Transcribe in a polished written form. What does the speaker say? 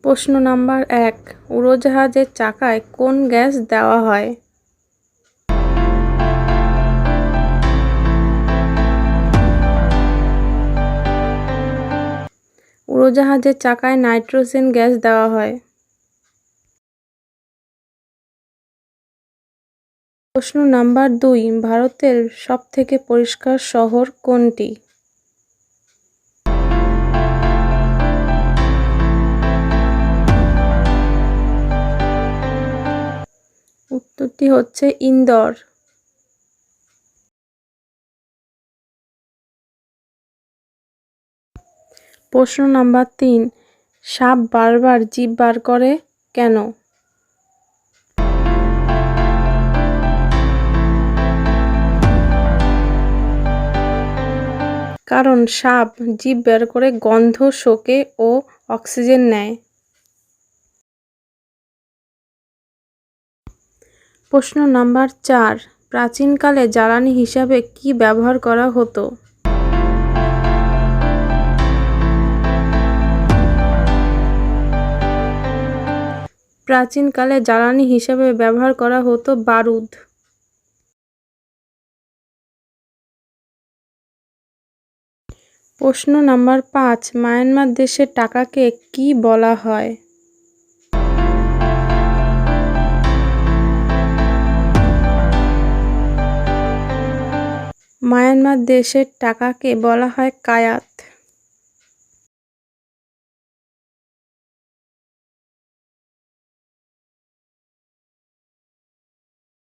প্রশ্ন নাম্বার 1, উড়োজাহাজের চাকায় কোন গ্যাস দেওয়া হয়? উড়োজাহাজের চাকায় নাইট্রোজেন গ্যাস দেওয়া হয়। প্রশ্ন নাম্বার 2, ভারতের সবথেকে পরিষ্কার শহর কোনটি? উত্তরটি হচ্ছে ইন্দোর। প্রশ্ন নাম্বার 3, সাপ বারবার জিভ বার করে কেন? কারণ সাপ জিভ বের করে গন্ধ শোকে ও অক্সিজেন নেয়। প্রশ্ন নাম্বার 4, প্রাচীনকালে জ্বালানি হিসাবে কি ব্যবহার করা হতো? প্রাচীনকালে জ্বালানি হিসাবে ব্যবহার করা হতো বারুদ। প্রশ্ন নাম্বার 5, মায়ানমার দেশের টাকাকে কি বলা হয়? মায়ানমার দেশের টাকাকে বলা হয় কায়াত।